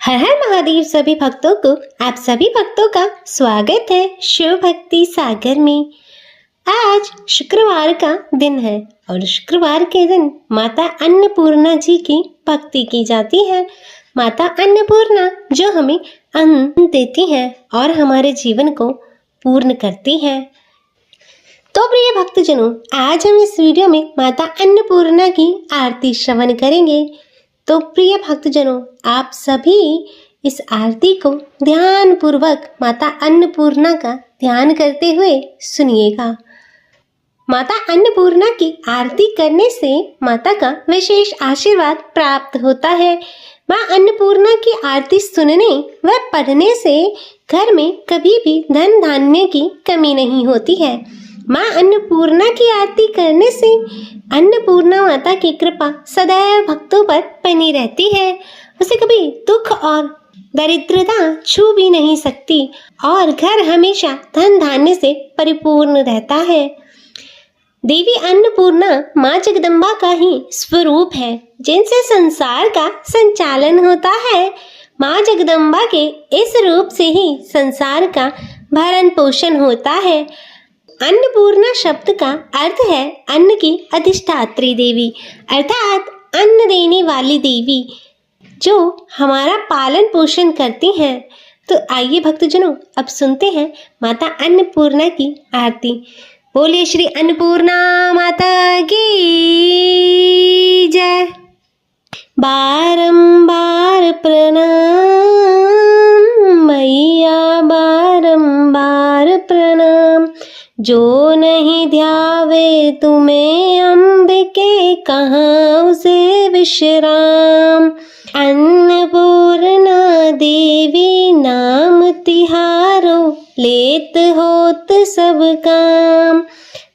हर हर महादेव सभी भक्तों को आप सभी भक्तों का स्वागत है शिव भक्ति सागर में। आज शुक्रवार का दिन है और शुक्रवार के दिन माता अन्नपूर्णा जी की भक्ति की जाती है। माता अन्नपूर्णा जो हमें अन्न देती है और हमारे जीवन को पूर्ण करती है। तो प्रिय भक्तजनों, आज हम इस वीडियो में माता अन्नपूर्णा की आरती श्रवण करेंगे। तो प्रिय भक्तजनों, आप सभी इस आरती को ध्यान पूर्वक माता अन्नपूर्णा का ध्यान करते हुए सुनिएगा। माता अन्नपूर्णा की आरती करने से माता का विशेष आशीर्वाद प्राप्त होता है। मां अन्नपूर्णा की आरती सुनने व पढ़ने से घर में कभी भी धन धान्य की कमी नहीं होती है। मां अन्नपूर्णा की आरती करने से अन्नपूर्णा माता की कृपा सदैव भक्तों पर बनी रहती है। उसे कभी दुख और दरिद्रता छू भी नहीं सकती और घर हमेशा धन धान्य से परिपूर्ण रहता है। देवी अन्नपूर्णा मां जगदम्बा का ही स्वरूप है, जिनसे संसार का संचालन होता है। मां जगदम्बा के इस रूप से ही संसार का भरण पोषण होता है। अन्नपूर्णा शब्द का अर्थ है अन्न की अधिष्ठात्री देवी, अर्थात अन्न देने वाली देवी जो हमारा पालन पोषण करती हैं। तो आइए भक्तजनों, अब सुनते हैं माता अन्नपूर्णा की आरती। बोले श्री अन्नपूर्णा माता की जय। बारंबार प्रणाम मैया, बारंबार प्रणाम। जो नहीं ध्यावे तुम्हें अंबिके, कहाँ उसे विश्राम। अन्नपूर्णा देवी नाम तिहारो, लेत होत सब काम।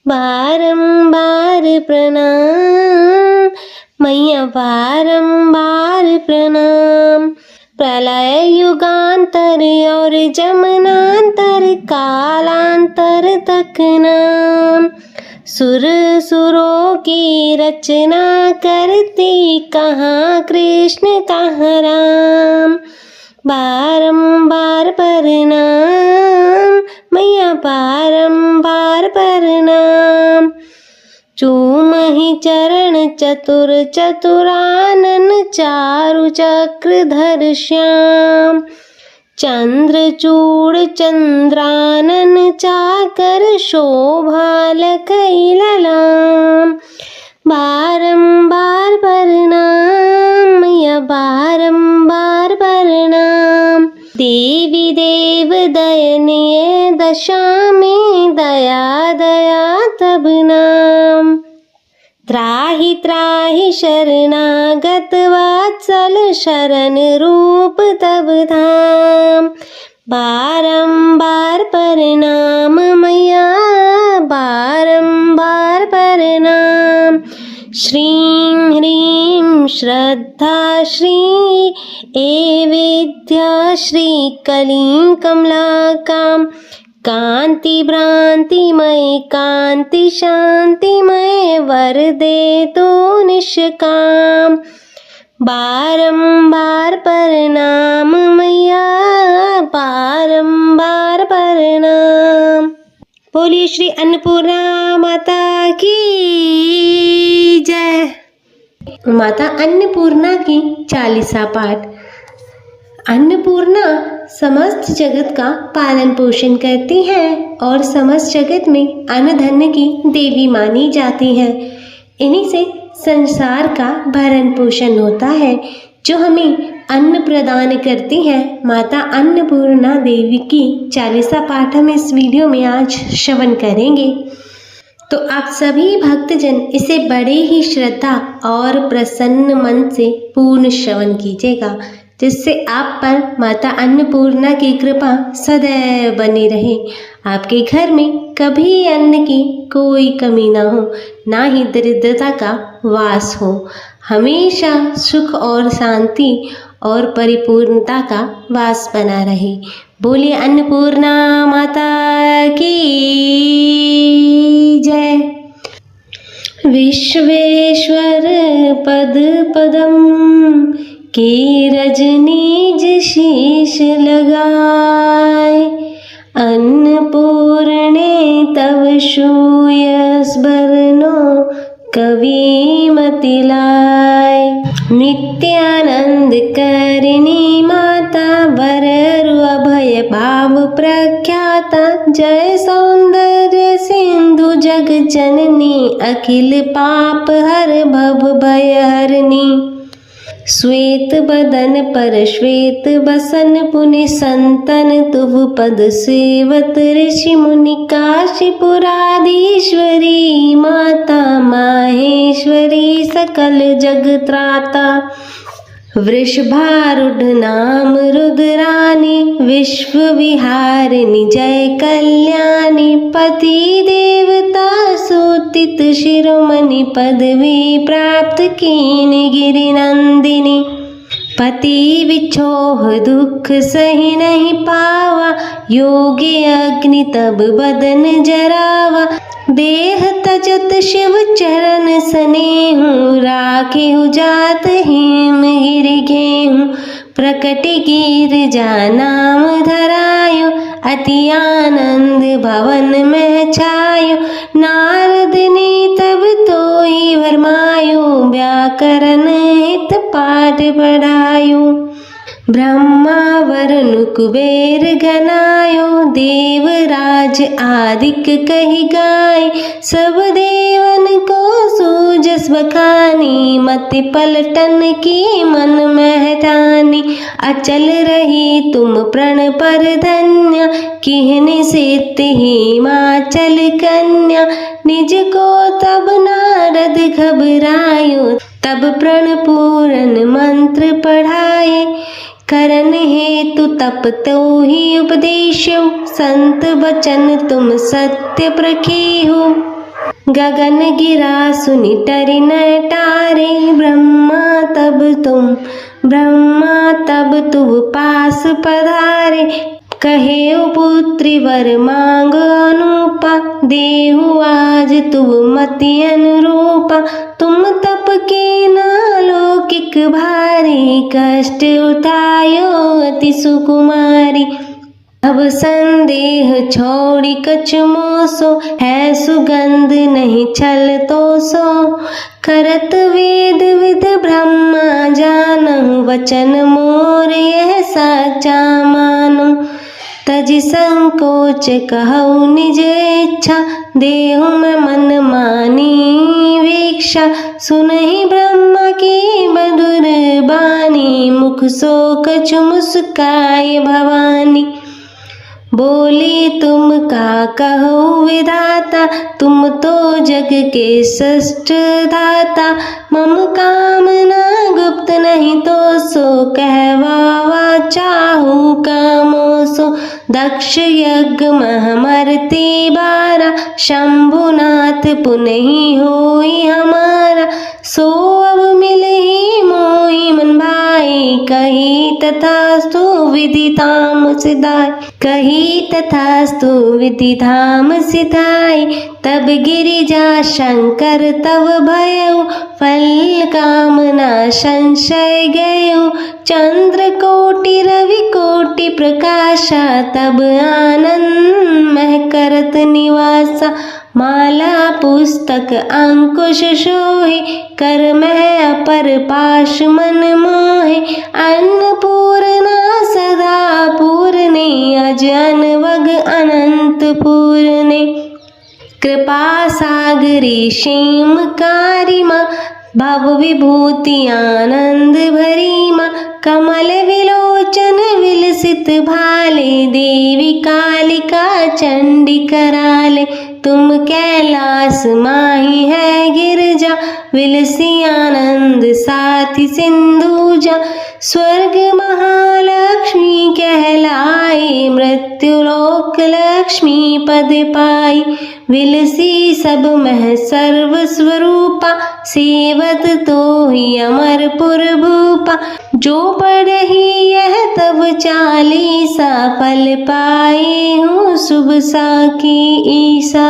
बारंबार प्रणाम मैया, बारंबार प्रणाम। प्रलय युगांतर और जमनांतर, कालांतर तक नाम। सुर सुरों की रचना करती, कहाँ कृष्ण कहाँ राम। बारंबार प्रणाम मैया, बारंबार प्रणाम। चूमहि चरण चतुर चतुरानन, चारु चक्रधर श्याम। चंद्रचूड़ चंद्रानन, चाकर शोभा लखई ललाम। बारंबार प्रणाम मैया, बारंबार प्रणाम। देवी देव दयनीय दशा में, दया दया तब नाम। त्राहि त्राहि शरणागत वात्सल, शरण रूप तब धाम। बारंबार प्रणाम मैया, बारंबार प्रणाम। श्रीं ह्रीं श्रद्धा श्री ए विद्या, श्री कलीं कमलाकां। कांति भ्रांतिमय कांति शांतिमय, वरदे तो निष्काम। बारंबार प्रणाम मैया, बारंबार प्रणाम। बोलिए श्री अन्नपूर्णा माता की जय। माता अन्नपूर्णा की चालीसा पाठ। अन्नपूर्णा समस्त जगत का पालन पोषण करती हैं और समस्त जगत में अन्न धन्य की देवी मानी जाती हैं। इन्हीं से संसार का भरण पोषण होता है, जो हमें अन्न प्रदान करती हैं। माता अन्नपूर्णा देवी की चालीसा पाठ हम इस वीडियो में आज श्रवण करेंगे। तो आप सभी भक्तजन इसे बड़े ही श्रद्धा और प्रसन्न मन से पूर्ण श्रवण कीजिएगा, जिससे आप पर माता अन्नपूर्णा की कृपा सदैव बनी रहे। आपके घर में कभी अन्न की कोई कमी ना हो, ना ही दरिद्रता का वास हो। हमेशा सुख और शांति और परिपूर्णता का वास बना रहे। बोलिए अन्नपूर्णा माता की जय। विश्वेश्वर पद पदम कि रजनीज शीश लगाए, अन्नपूर्णे तव शूयस बरनो कवि मति लाए। नित्यानंद करिणी माता, वररु अभय भाव प्रख्याता, जय सौंदर्य सिंधु जग जननी, अखिल पाप हर भव भय हरनी। श्वेत बदन पर श्वेत बसन, पुनि संतन तुव पद सेवत, ऋषि मुनि काशीपुराधीश्वरी, माता माहेश्वरी सकल जग त्राता। वृषभारूढ़ नाम रुद्रानी, विश्व विहारिणी जय कल्याणी, पति देवता सूतित शिरोमणि, पदवी प्राप्त कीन गिरि नंदिनी। पति विछोह दुख सही नहीं पावा, योगी अग्नि तब बदन जरावा। देह तजत शिव चरण स्नेहु, राखेहु जात हिम गिरि घेहु। प्रकट गिरिजा नाम धरायो, अति आनंद भवन में छायो। नारद ने तब तोहि भरमायो, व्याकरण हित पाठ पढ़ायो। ब्रह्मा वरुण कुबेर गनायो, देवराज आदिक कहि गाय। सब देवन को सूझस बखानी, मति पलटन की मन महठानी। अचल रही तुम प्रण पर धन्य, किहनि सित हिमाचल कन्या। निज को तब नारद घबरायो, तब प्रण पूरन मंत्र पढ़ाए। करन हेतु तप तो ही उपदेशो, संत वचन तुम सत्य प्रखेहु। गगन गिरा सुनि टरि न टारे, ब्रह्मा तब तुम पास पधारे। कहे पुत्री वर मांग अनुपा, देहु आज तुम मति अनुरूपा। तुम तप के नालौकिक भारी, कष्ट उठायो अति सुकुमारी। अब संदेह छोड़ी कछ मोसो, है सुगंध नहीं छल तो सो। करत वेद विद ब्रह्मा जानहु, वचन मोर यह साचा मानो। तजि संकोच कहु निज इच्छा, देहु में मन मानी वीक्षा। सुनहि ब्रह्मा की मधुर बानी, मुख सो कछु मुस्काए भवानी। बोली तुम का कहो विधाता, तुम तो जग के षष्ठ धाता। मम कामना गुप्त नहीं तो सो, कहवावा चाहू कामो सो। दक्ष यज्ञ महमरती बारा, शंभुनाथ पुनः होई हमारा। सो अब मिलहि मोहि मन भाई, कही तथास्तु विधि धाम सिधाई। कही तथास्तु विधि धाम सिधाई। तब गिरिजा शंकर तव भयउ, फल कामना संशय गयउ। चंद्र कोटि रवि कोटि प्रकाशा, तब आनंद मह करत निवासा। माला पुस्तक अंकुश शोहे, कर में अपर पाश मन मोहे। अन्नपूर्णा सदा पूर्णे, अजन वग अनंत पूर्णे। कृपा सागरी क्षेमकारी माँ, भव विभूति आनंद भरी माँ। कमल विलोचन विलसित भाले, देवी कालिका चंडी कराले। तुम कैलास माही है गिरजा, विलसी आनंद साथी सिंधुजा। स्वर्ग महालक्ष्मी कहलाए, मृत्युलोक लक्ष्मी पद पाई। विलसी सब मह सर्व स्वरूपा, सेवत तो ही अमरपुर भूपा। जो पढ़ही यह तब चालीसा, फल पाए हूँ शुभ साखी ईसा।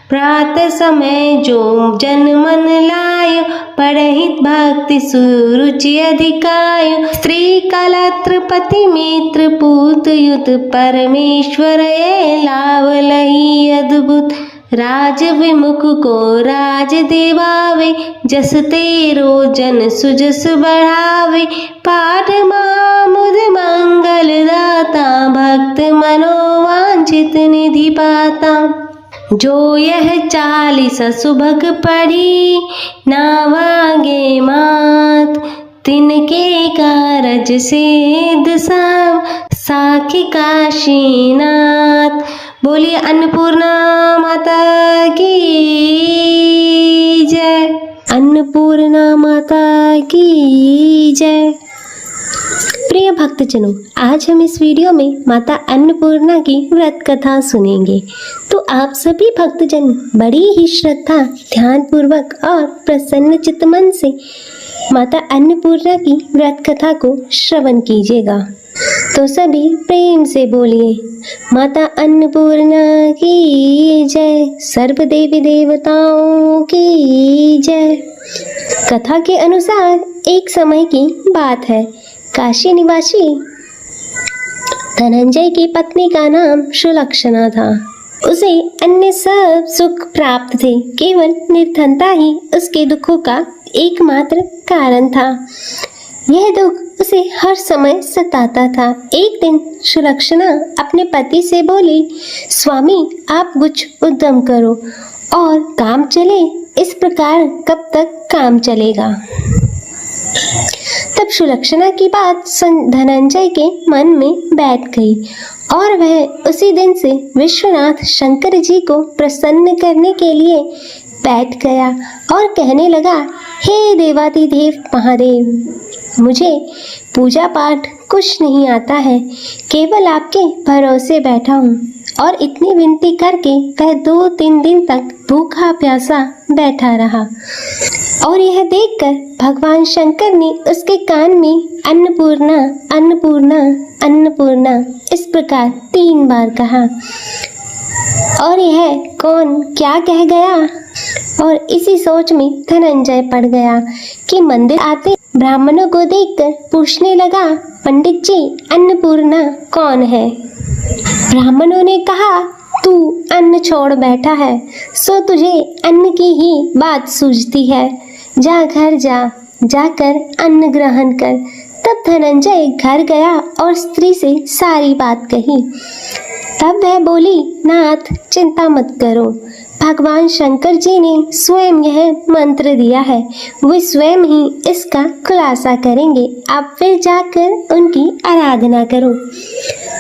प्रातः समय जो जन मन लाय, पढ़हित भक्ति सुरुचि अधिकाय। स्त्री कलत्रपति मित्र पूत युत, परमेश्वर ये लाभ लही अद्भुत। राज विमुख को राज देवावे, जस तेरो जन सुजस बढ़ावे। पाठ मामुद मंगल दाता, भक्त मनोवांछित निधि पाता। जो यह 40 सुभग पढ़ी, नावागे मात, तिनके कारज सिद्ध सब, साखी काशीनाथ। बोलिए अन्नपूर्णा माता की जय। अन्नपूर्णा माता की जय। प्रिय भक्तजनों, आज हम इस वीडियो में माता अन्नपूर्णा की व्रत कथा सुनेंगे। तो आप सभी भक्तजन बड़ी ही श्रद्धा, ध्यान पूर्वक और प्रसन्न चित्त मन से माता अन्नपूर्णा की व्रत कथा को श्रवण कीजिएगा। तो सभी प्रेम से बोलिए माता अन्नपूर्णा की जय, सर्व देवी देवताओं की जय। कथा के अनुसार एक समय की बात है। काशी निवासी धनंजय की पत्नी का नाम सुलक्षणा था। उसे अन्य सब सुख प्राप्त थे, केवल निर्धनता ही उसके दुखों का एकमात्र कारण था। यह दुख उसे हर समय सताता था। एक दिन सुलक्षणा अपने पति से बोली, स्वामी आप कुछ उद्यम करो और काम चले। इस प्रकार कब तक काम चलेगा? तब सुलक्षणा की बात धनंजय के मन में बैठ गई और वह उसी दिन से विश्वनाथ शंकर जी को प्रसन्न करने के लिए बैठ गया और कहने लगा, हे देवाधिदेव महादेव, मुझे पूजा पाठ कुछ नहीं आता है, केवल आपके भरोसे बैठा हूँ। और इतनी विनती करके वह 2-3 दिन तक भूखा प्यासा बैठा रहा। और यह देखकर भगवान शंकर ने उसके कान में अन्नपूर्णा अन्नपूर्णा अन्नपूर्णा इस प्रकार 3 बार कहा। और यह कौन क्या कह गया? और इसी सोच में धनंजय पड़ गया कि मंदिर आते ब्राह्मणों को देखकर पूछने लगा, पंडित जी अन्नपूर्णा कौन है? ब्राह्मणों ने कहा, तू अन्न छोड़ बैठा है, सो तुझे अन्न की ही बात सूझती है। जा घर जा, जाकर अन्न ग्रहण कर। तब धनंजय घर गया और स्त्री से सारी बात कही। तब वह बोली, नाथ चिंता मत करो, भगवान शंकर जी ने स्वयं यह मंत्र दिया है, वे स्वयं ही इसका खुलासा करेंगे। आप फिर जाकर उनकी आराधना करो।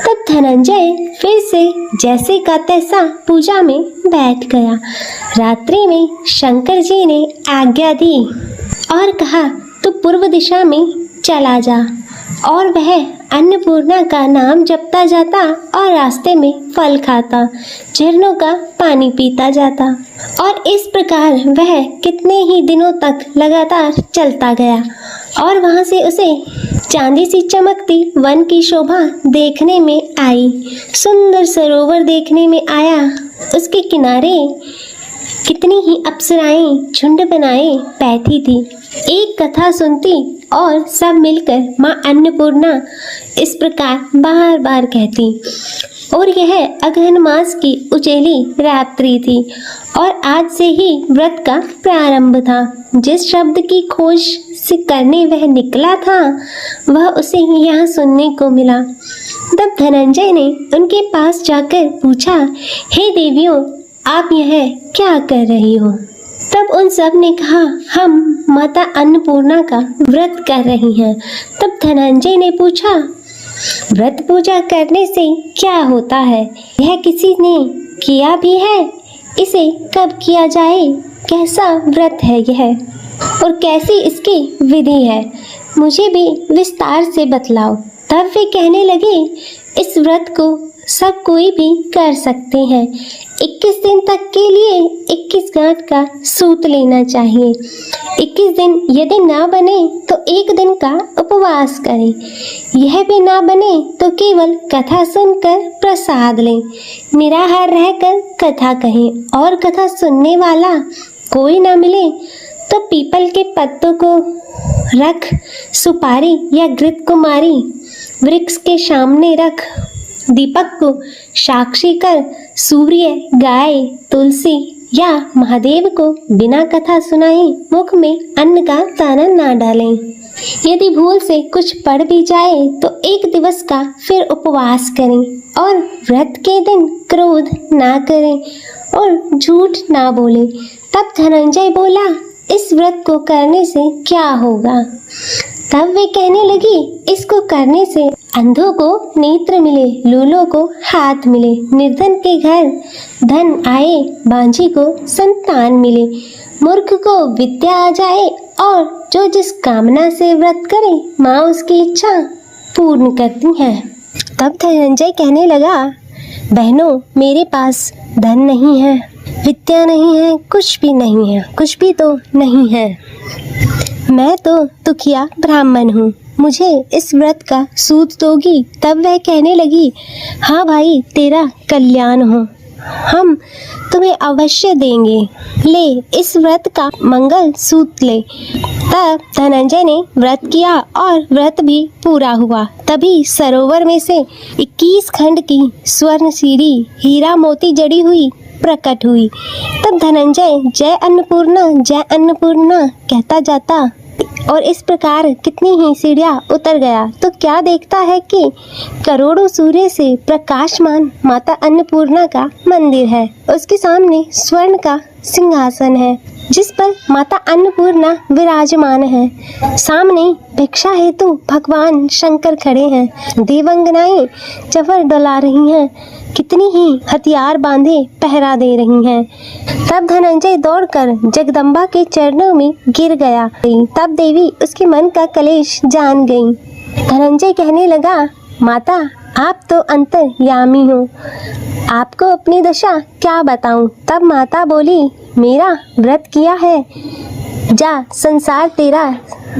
तब धनंजय फिर से जैसे का तैसा पूजा में बैठ गया। रात्रि में शंकर जी ने आज्ञा दी और कहा, तू पूर्व दिशा में चला जा। और वह अन्नपूर्णा का नाम जपता जाता और रास्ते में फल खाता, झरनों का पानी पीता जाता। और इस प्रकार वह कितने ही दिनों तक लगातार चलता गया। और वहाँ से उसे चांदी सी चमकती वन की शोभा देखने में आई। सुंदर सरोवर देखने में आया। उसके किनारे कितनी ही अप्सराएं झुंड बनाए बैठी थी, एक कथा सुनती और सब मिलकर माँ अन्नपूर्णा इस प्रकार बार बार कहती। और यह अगहन मास की उचेली रात्रि थी और आज से ही व्रत का प्रारंभ था। जिस शब्द की खोज से करने वह निकला था, वह उसे यहाँ सुनने को मिला। तब धनंजय ने उनके पास जाकर पूछा, हे देवियों, आप यह क्या कर रही हो? तब उन सब ने कहा, हम माता अन्नपूर्णा का व्रत कर रही हैं। तब धनंजय ने पूछा, व्रत पूजा करने से क्या होता है? यह किसी ने किया भी है? इसे कब किया जाए? कैसा व्रत है यह और कैसी इसकी विधि है? मुझे भी विस्तार से बतलाओ। तब वे कहने लगे, इस व्रत को सब कोई भी कर सकते हैं। 21 दिन तक के लिए 21 गांठ का सूत लेना चाहिए। 21 दिन यदि ना बने तो 1 दिन का उपवास करें। यह भी ना बने तो केवल कथा सुनकर प्रसाद लें। निराहार रहकर कथा कहें और कथा सुनने वाला कोई ना मिले तो पीपल के पत्तों को रख सुपारी या घृत कुमारी वृक्ष के सामने रख दीपक को साक्षी कर सूर्य, गाय, तुलसी या महादेव को बिना कथा सुनाए मुख में अन्न का दाना ना डालें। यदि भूल से कुछ पड़ भी जाए तो 1 दिवस का फिर उपवास करें और व्रत के दिन क्रोध ना करें और झूठ ना बोले। तब धनंजय बोला, इस व्रत को करने से क्या होगा? तब वे कहने लगी, इसको करने से अंधों को नेत्र मिले, लूलों को हाथ मिले, निर्धन के घर धन आए, बांझी को संतान मिले, मूर्ख को विद्या आ जाए और जो जिस कामना से व्रत करे माँ उसकी इच्छा पूर्ण करती है। तब धनंजय कहने लगा, बहनों, मेरे पास धन नहीं है, विद्या नहीं है, कुछ भी नहीं है, कुछ भी तो नहीं है। मैं तो दुखिया ब्राह्मण हूँ, मुझे इस व्रत का सूत दोगी? तब वह कहने लगी, हाँ भाई, तेरा कल्याण हो, हम तुम्हें अवश्य देंगे, ले इस व्रत का मंगल सूत ले। तब धनंजय ने व्रत किया और व्रत भी पूरा हुआ। तभी सरोवर में से 21 खंड की स्वर्ण सीढ़ी हीरा मोती जड़ी हुई प्रकट हुई। तब धनंजय जय अन्नपूर्णा कहता जाता और इस प्रकार कितनी ही सीढ़ियाँ उतर गया तो क्या देखता है कि करोड़ों सूर्य से प्रकाशमान माता अन्नपूर्णा का मंदिर है। उसके सामने स्वर्ण का सिंहासन है जिस पर माता अन्नपूर्णा विराजमान है। सामने भिक्षा हेतु भगवान शंकर खड़े हैं। देवंगनाएं जवर डला रही हैं, कितनी ही हथियार बांधे पहरा दे रही हैं। तब धनंजय दौड़कर जगदम्बा के चरणों में गिर गया। तब देवी उसके मन का कलेश जान गई। धनंजय कहने लगा, माता, आप तो अंतर्यामी हो, आपको अपनी दशा क्या बताऊं? तब माता बोली, मेरा व्रत किया है, जा, संसार तेरा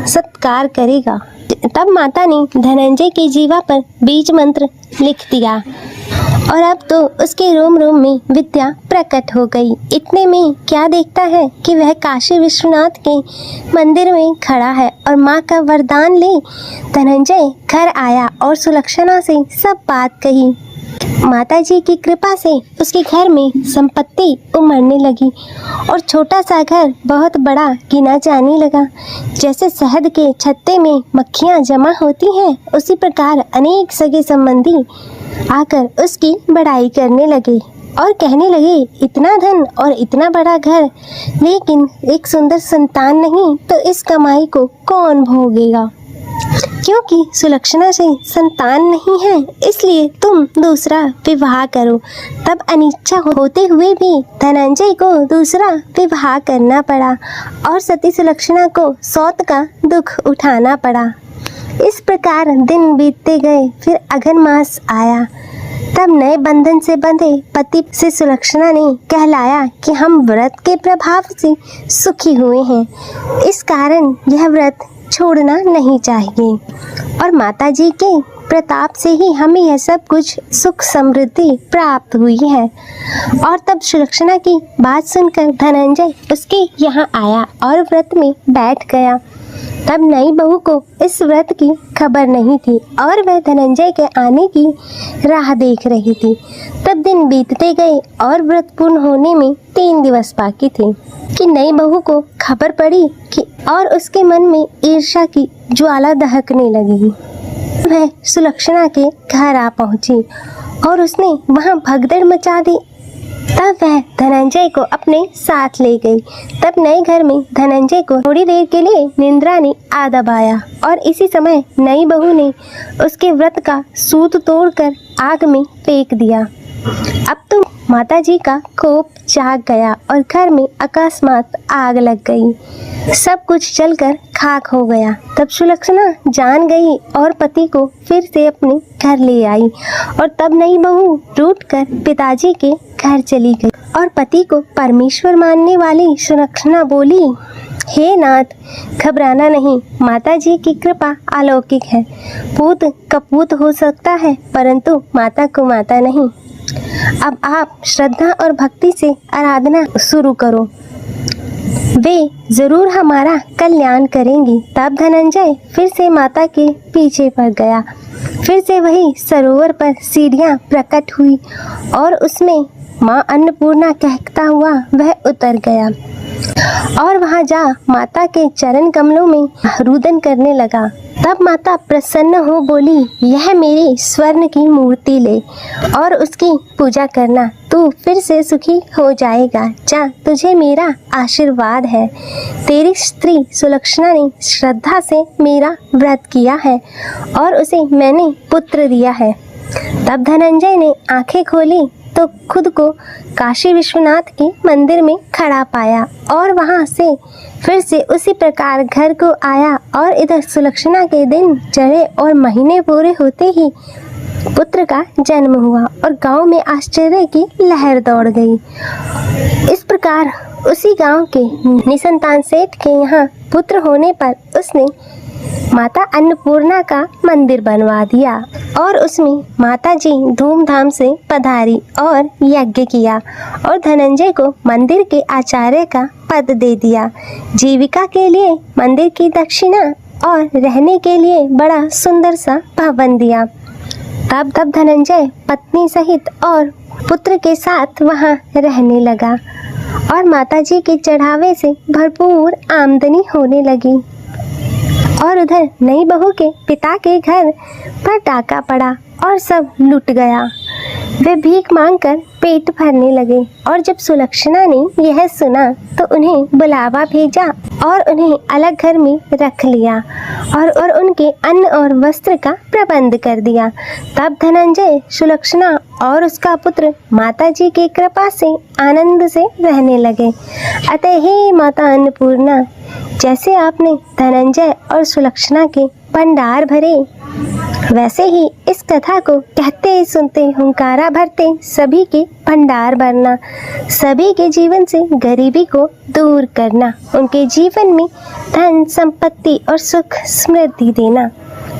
सत्कार करेगा। तब माता ने धनंजय की जीवा पर बीज मंत्र लिख दिया और अब तो उसके रोम रोम में विद्या प्रकट हो गई। इतने में क्या देखता है कि वह काशी विश्वनाथ के मंदिर में खड़ा है और माँ का वरदान ले धनंजय घर आया और सुलक्षणा से सब बात कही। माता जी की कृपा से उसके घर में संपत्ति उमड़ने लगी और छोटा सा घर बहुत बड़ा गिना जाने लगा। जैसे शहद के छत्ते में मक्खियाँ जमा होती हैं, उसी प्रकार अनेक सगे संबंधी आकर उसकी बड़ाई करने लगे और कहने लगे, इतना धन और इतना बड़ा घर, लेकिन एक सुंदर संतान नहीं, तो इस कमाई को कौन भोगेगा? क्योंकि सुलक्षणा से संतान नहीं है, इसलिए तुम दूसरा विवाह करो। तब अनिच्छा होते हुए भी धनंजय को दूसरा विवाह करना पड़ा और सती सुलक्षणा को सौत का दुख उठाना पड़ा। इस प्रकार दिन बीतते गए। फिर अघन मास आया। तब नए बंधन से बंधे पति से सुलक्षणा ने कहलाया कि हम व्रत के प्रभाव से सुखी हुए हैं, इस कारण यह व्रत छोड़ना नहीं चाहिए और माता जी के प्रताप से ही हमें यह सब कुछ सुख समृद्धि प्राप्त हुई है। और तब सुलक्षणा की बात सुनकर धनंजय उसके यहाँ आया और व्रत में बैठ गया। तब नई बहू को इस व्रत की खबर नहीं थी और वह धनंजय के आने की राह देख रही थी। तब दिन बीतते गए और व्रत पूर्ण होने में 3 दिवस बाकी थे कि नई बहू को खबर पड़ी कि और उसके मन में ईर्ष्या की ज्वाला दहकने लगी। वह सुलक्षणा के घर आ पहुंची और उसने वहां भगदड़ मचा दी। तब वह धनंजय को अपने साथ ले गई। तब नए घर में धनंजय को थोड़ी देर के लिए निंद्रा ने आ दबाया और इसी समय नई बहू ने उसके व्रत का सूत तोड़कर आग में फेंक दिया। अब तो माता जी का कोप जाग गया और घर में अकस्मात आग लग गई। सब कुछ जलकर खाक हो गया। तब सुलक्षणा जान गई और पति को फिर से अपने घर ले आई और तब नई बहू रूठकर पिताजी के घर चली गई और पति को परमेश्वर मानने वाली सुलक्षणा बोली, हे नाथ, घबराना नहीं, माता जी की कृपा अलौकिक है। पूत कपूत हो सकता है परंतु माता को माता नहीं। अब आप श्रद्धा और भक्ति से आराधना शुरू करो, वे जरूर हमारा कल्याण करेंगी। तब धनंजय फिर से माता के पीछे पड़ गया। फिर से वही सरोवर पर सीढ़ियां प्रकट हुई और उसमें माँ अन्नपूर्णा कहता हुआ वह उतर गया और वहां जा माता के चरण कमलों में रुदन करने लगा। तब माता प्रसन्न हो बोली, यह मेरी स्वर्ण की मूर्ति ले और उसकी पूजा करना, तू फिर से सुखी हो जाएगा। जा, तुझे मेरा आशीर्वाद है। तेरी स्त्री सुलक्षणा ने श्रद्धा से मेरा व्रत किया है और उसे मैंने पुत्र दिया है। तब धनंजय ने आंखें खोली तो खुद को काशी विश्वनाथ के मंदिर में खड़ा पाया और वहां से फिर से उसी प्रकार घर को आया और इधर सुलक्षणा के दिन चढ़े और महीने पूरे होते ही पुत्र का जन्म हुआ और गांव में आश्चर्य की लहर दौड़ गई। इस प्रकार उसी गांव के निसंतान सेठ के यहाँ पुत्र होने पर उसने माता अन्नपूर्णा का मंदिर बनवा दिया और उसमें माता जी धूमधाम से पधारी और यज्ञ किया और धनंजय को मंदिर के आचार्य का पद दे दिया। जीविका के लिए मंदिर की दक्षिणा और रहने के लिए बड़ा सुंदर सा भवन दिया। तब धनंजय पत्नी सहित और पुत्र के साथ वहां रहने लगा और माता जी के चढ़ावे से भरपूर आमदनी होने लगी। और उधर नई बहू के पिता के घर पर डाका पड़ा और सब लुट गया। वे भीख मांगकर पेट भरने लगे और जब सुलक्षणा ने यह सुना तो उन्हें बुलावा भेजा और उन्हें अलग घर में रख लिया और उनके अन्न और वस्त्र का प्रबंध कर दिया। तब धनंजय, सुलक्षणा और उसका पुत्र माता जी की कृपा से आनंद से रहने लगे। अतः हे माता अन्नपूर्णा, जैसे आपने धनंजय और सुलक्षणा के भंडार भरे, वैसे ही इस कथा को कहते सुनते हुंकारा भरते सभी के भंडार भरना, सभी के जीवन से गरीबी को दूर करना, उनके जीवन में धन संपत्ति और सुख समृद्धि देना।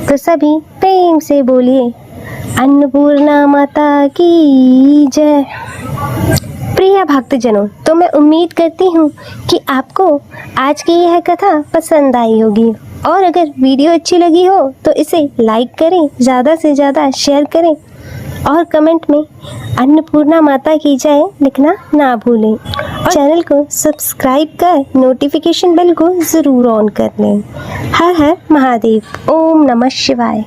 तो सभी प्रेम से बोलिए, अन्नपूर्णा माता की जय। प्रिय भक्तजनों, तो मैं उम्मीद करती हूँ कि आपको आज की यह कथा पसंद आई होगी और अगर वीडियो अच्छी लगी हो तो इसे लाइक करें, ज़्यादा से ज़्यादा शेयर करें और कमेंट में अन्नपूर्णा माता की जय लिखना ना भूलें और चैनल को सब्सक्राइब कर नोटिफिकेशन बेल को ज़रूर ऑन कर लें। हर हर महादेव। ओम नमः शिवाय।